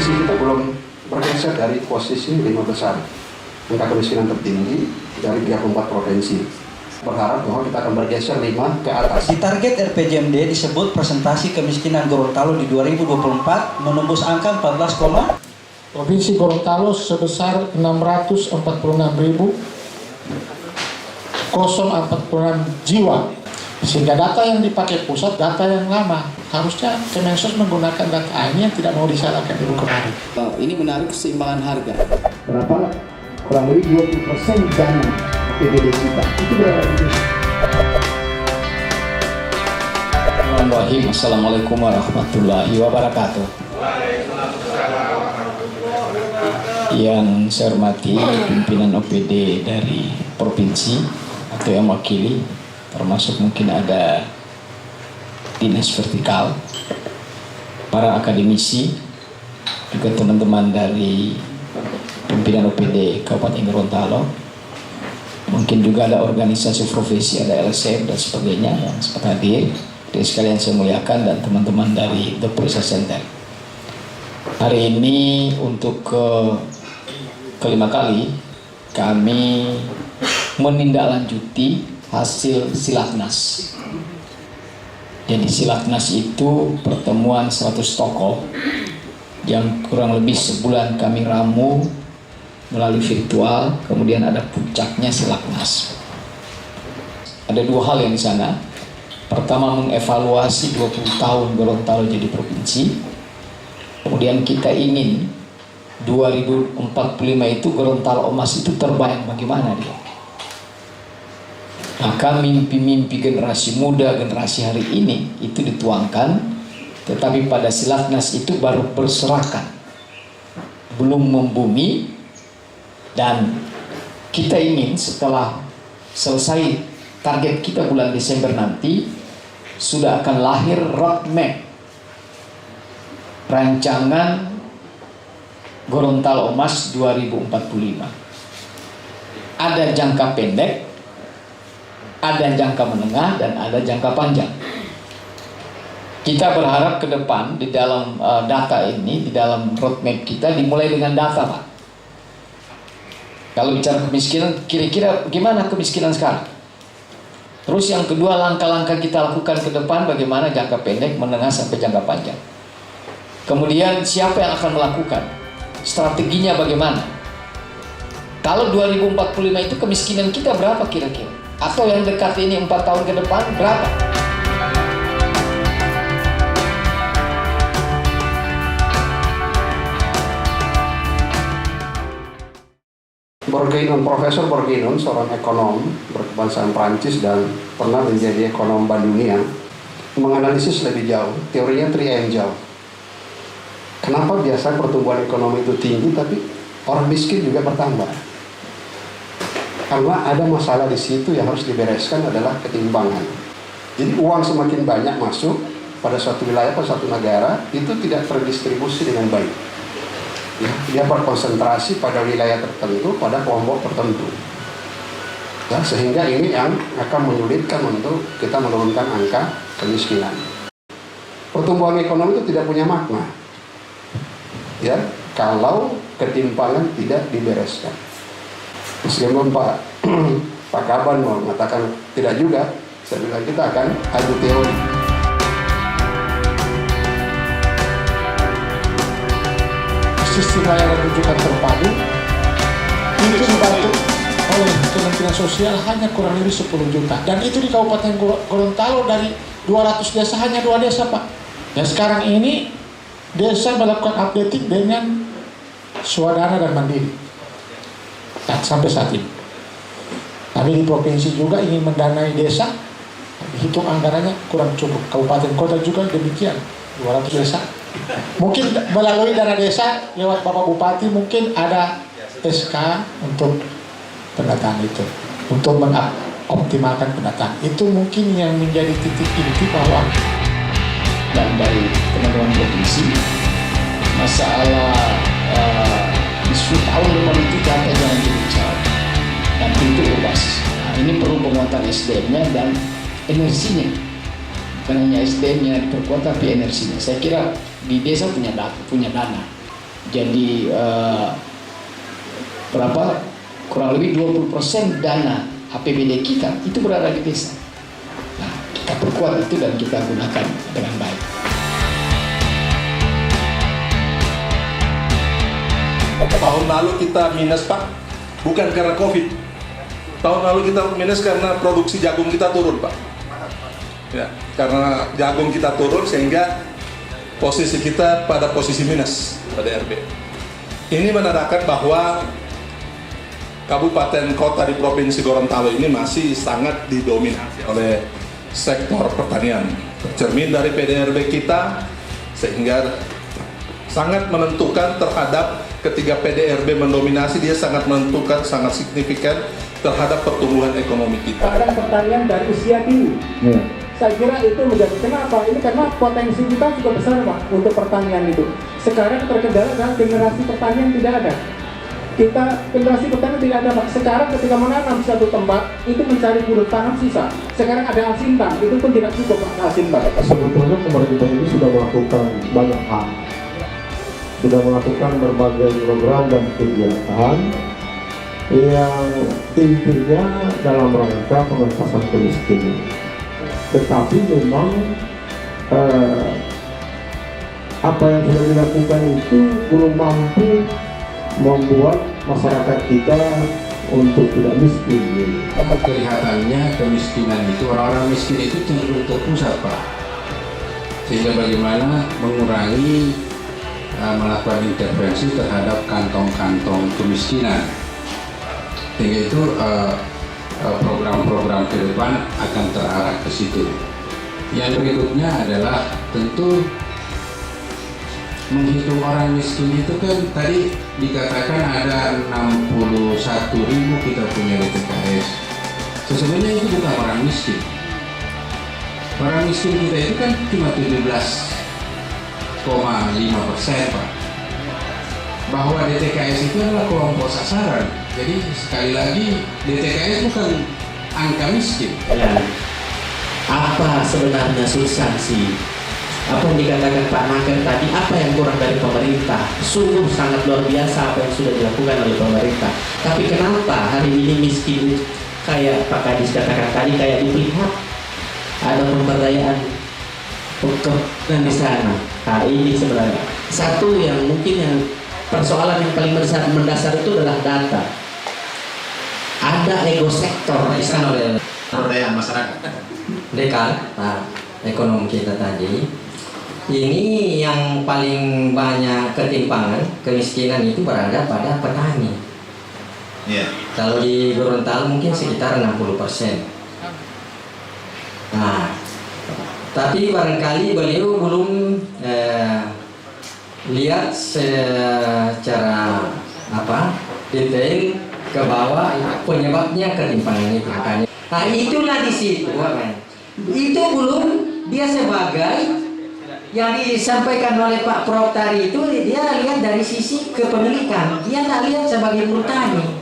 posisi kita belum bergeser dari posisi 5 besar angka kemiskinan tertinggi dari 34 provinsi. Berharap bahwa kita akan bergeser 5 ke atas. Di target RPJMD disebut presentasi kemiskinan Gorontalo di 2024 menembus angka 14, Provinsi Gorontalo sebesar 646.046 jiwa. Sehingga data yang dipakai pusat, data yang lama. Harusnya Kemensos menggunakan data ini yang tidak mau disalahkan ibu kemarin. Ini menarik keseimbangan harga. Berapa? Kurang lebih 20% dana APBD kita. Itu berapa? Assalamualaikum warahmatullahi wabarakatuh. Yang saya hormati pimpinan OPD dari provinsi atau yang mewakili, termasuk mungkin ada dinas vertikal, para akademisi, juga teman-teman dari pimpinan OPD Kabupaten Gorontalo, mungkin juga ada organisasi profesi, ada LSM dan sebagainya yang sempat hadir. Jadi sekalian saya muliakan dan teman-teman dari The Prisa Center. Hari ini untuk kelima kali kami menindaklanjuti hasil Silaknas. Jadi Silaknas itu pertemuan 100 tokoh yang kurang lebih sebulan kami ramu melalui virtual, kemudian ada puncaknya Silaknas. Ada dua hal yang di sana. Pertama, mengevaluasi 20 tahun Gorontalo jadi provinsi. Kemudian kita ingin 2045 itu Gorontalo emas itu terbayang bagaimana dia. Maka mimpi-mimpi generasi muda, generasi hari ini itu dituangkan, tetapi pada Silaknas itu baru berserakan, belum membumi, dan kita ingin setelah selesai target kita bulan Desember nanti sudah akan lahir roadmap rancangan Gorontalo Emas 2045. Ada jangka pendek, ada jangka menengah, dan ada jangka panjang. Kita berharap ke depan di dalam data ini, di dalam roadmap kita dimulai dengan data, Pak. Kalau bicara kemiskinan, kira-kira gimana kemiskinan sekarang? Terus yang kedua, langkah-langkah kita lakukan ke depan bagaimana jangka pendek, menengah, sampai jangka panjang. Kemudian siapa yang akan melakukan? Strateginya bagaimana? Kalau 2045 itu kemiskinan kita berapa kira-kira? Atau yang dekat ini 4 tahun ke depan berapa? Bourguignon, Profesor Bourguignon, seorang ekonom berkebangsaan Prancis dan pernah menjadi ekonom Bank Dunia, menganalisis lebih jauh, teorinya 3 jauh. Kenapa biasa pertumbuhan ekonomi itu tinggi tapi orang miskin juga bertambah? Karena ada masalah di situ yang harus dibereskan adalah ketimbangan. Jadi uang semakin banyak masuk pada suatu wilayah, pada suatu negara, itu tidak terdistribusi dengan baik. Ya, dia berkonsentrasi pada wilayah tertentu, pada kelompok tertentu. Ya, sehingga ini yang akan menyulitkan untuk kita menurunkan angka kemiskinan. Pertumbuhan ekonomi itu tidak punya makna, ya, kalau ketimpangan tidak dibereskan. Meskipun Pak Kaban mau mengatakan tidak juga, saya bilang kita akan adu teori. Sistem layanan rujukan terpadu itu dibantu oleh Kementerian Sosial hanya kurang lebih 10 juta, dan itu di Kabupaten Gorontalo dari 200 desa hanya 2 desa, Pak. Dan sekarang ini desa melakukan updating dengan Swadana dan Mandiri sampai saat ini. Kami di provinsi juga ingin mendanai desa, dihitung anggarannya kurang cukup. Kabupaten kota juga demikian, 200 desa. Mungkin melalui dana desa lewat Bapak Bupati mungkin ada SK untuk pendataan itu, untuk mengoptimalkan pendataan itu, mungkin yang menjadi titik inti bahwa. Dan dari teman-teman provinsi, masalah di 10 tahun depan itu data jangan dibicara, dan itu berbasis. Nah, ini perlu penguatan SDM-nya dan energinya. Bukan hanya SDM-nya diperkuat tapi energinya. Saya kira di desa punya dana. Jadi berapa? Kurang lebih 20% dana APBD kita itu berada di desa. Nah, kita perkuat itu dan kita gunakan dengan baik. Tahun lalu kita minus, Pak, bukan karena COVID. Tahun lalu kita minus karena produksi jagung kita turun, Pak. Ya, karena jagung kita turun sehingga posisi kita pada posisi minus pada RB. Ini menandakan bahwa kabupaten kota di Provinsi Gorontalo ini masih sangat didominasi oleh sektor pertanian. Cermin dari PDRB kita sehingga sangat menentukan terhadap ketika PDRB mendominasi, dia sangat menentukan, sangat signifikan terhadap pertumbuhan ekonomi kita. Bahkan pertanian dari usia dini. Saya kira itu menjadi kenapa? Ini karena potensi kita juga besar, Pak, untuk pertanian itu. Sekarang terkendala dengan generasi pertanian tidak ada. Generasi pertanian tidak ada, Pak. Sekarang ketika menanam satu tempat, itu mencari buruh tanam sisa. Sekarang ada alsintan, itu pun tidak cukup, Pak, alsintan. Sebetulnya pemerintah ini sudah melakukan banyak hal. Sudah melakukan berbagai program dan kegiatan yang intinya dalam rangka pengentasan kemiskinan. Tetapi memang apa yang sudah dilakukan itu belum mampu membuat masyarakat kita untuk tidak miskin. Kelihatannya kemiskinan itu, orang-orang miskin itu cenderung terpusat, Pak. Sehingga bagaimana mengurangi melakukan intervensi terhadap kantong-kantong kemiskinan. Sehingga itu program-program ke depan akan terarah ke situ. Yang berikutnya adalah tentu menghitung orang miskin itu kan tadi dikatakan ada 61.000 kita punya DTKS. Sesungguhnya itu bukan orang miskin. Orang miskin kita itu kan cuma 17,5%, Pak. Bahwa DTKS itu adalah kelompok sasaran. Jadi sekali lagi DTKS bukan angka miskin. Ya. Apa sebenarnya substansi? Apa yang dikatakan Pak Naker tadi, apa yang kurang dari pemerintah? Sungguh sangat luar biasa apa yang sudah dilakukan oleh pemerintah. Tapi kenapa hari ini miskin kayak Pak Kadis katakan tadi kayak dilihat ada pemberdayaan pekerjaan di sana. Nah ini sebenarnya satu yang mungkin yang persoalan yang paling mendasar itu adalah data. Ada ego sektor di sana oleh pemberdayaan masyarakat. Dekat, ekonomi kita tadi. Ini yang paling banyak ketimpangan, kemiskinan itu berada pada petani. Yeah. Kalau di Gorontalo mungkin sekitar 60%. Nah, tapi barangkali beliau belum lihat secara detail ke bawah penyebabnya ketimpangan itu. Nah, itulah di situ, kan? Itu belum dia sebagai yang disampaikan oleh Pak Prof tadi itu dia lihat dari sisi kepemilikan, dia tak lihat sebagai buruh tani.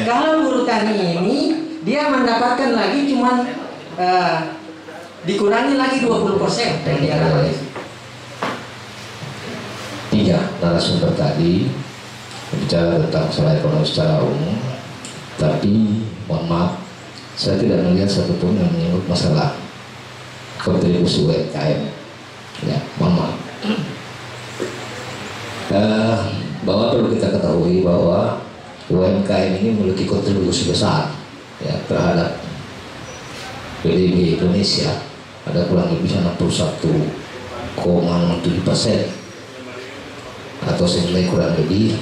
Kalau buruh tani ini dia mendapatkan lagi cuman dikurangi lagi 20% yang dia dapat. Tiga narasumber tadi bicara tentang masalah ekonomi secara umum, tapi mohon maaf saya tidak melihat satupun yang menyebut masalah kontribusi UMKM. Ya, mohon maaf. Bahwa perlu kita ketahui bahwa UMKM ini memiliki kontribusi besar ya, terhadap PDB Indonesia. Ada kurang lebih 61,7% atau senilai kurang lebih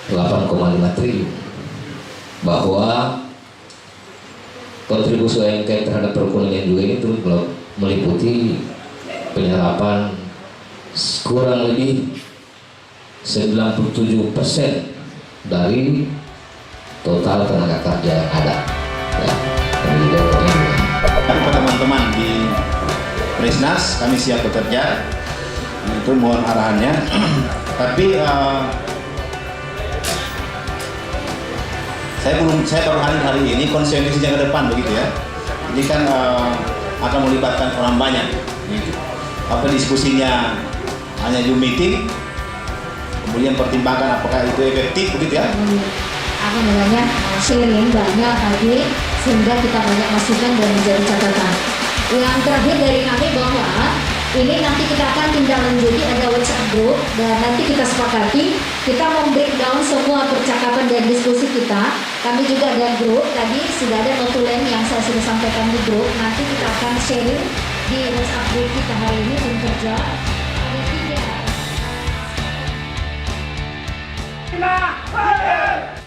8,5 triliun. Bahwa kontribusi UMKM terhadap perekonomian juga ini terus meliputi penyerapan kurang lebih 97% dari total tenaga kerja yang ada. Ya, Kepada teman-teman di Presnas, kami siap bekerja. Itu mohon arahannya. Tapi saya baru hari ini konsentrasinya ke depan begitu ya. Ini kan akan melibatkan orang banyak. Gitu. Apa diskusinya hanya Zoom meeting, kemudian pertimbangkan apakah itu efektif begitu ya. Apa namanya, sharing banyak tadi sehingga kita banyak masukan dan menjadi catatan. Yang terakhir dari kami bahwa ini nanti kita akan tindak lanjuti, ada WhatsApp group dan nanti kita sepakati kita breakdown semua percakapan dan diskusi kita. Kami juga ada grup, tadi sudah ada notulen yang saya sudah sampaikan di grup. Nanti kita akan sharing di WhatsApp group kita hari ini tim kerja. Ada 3.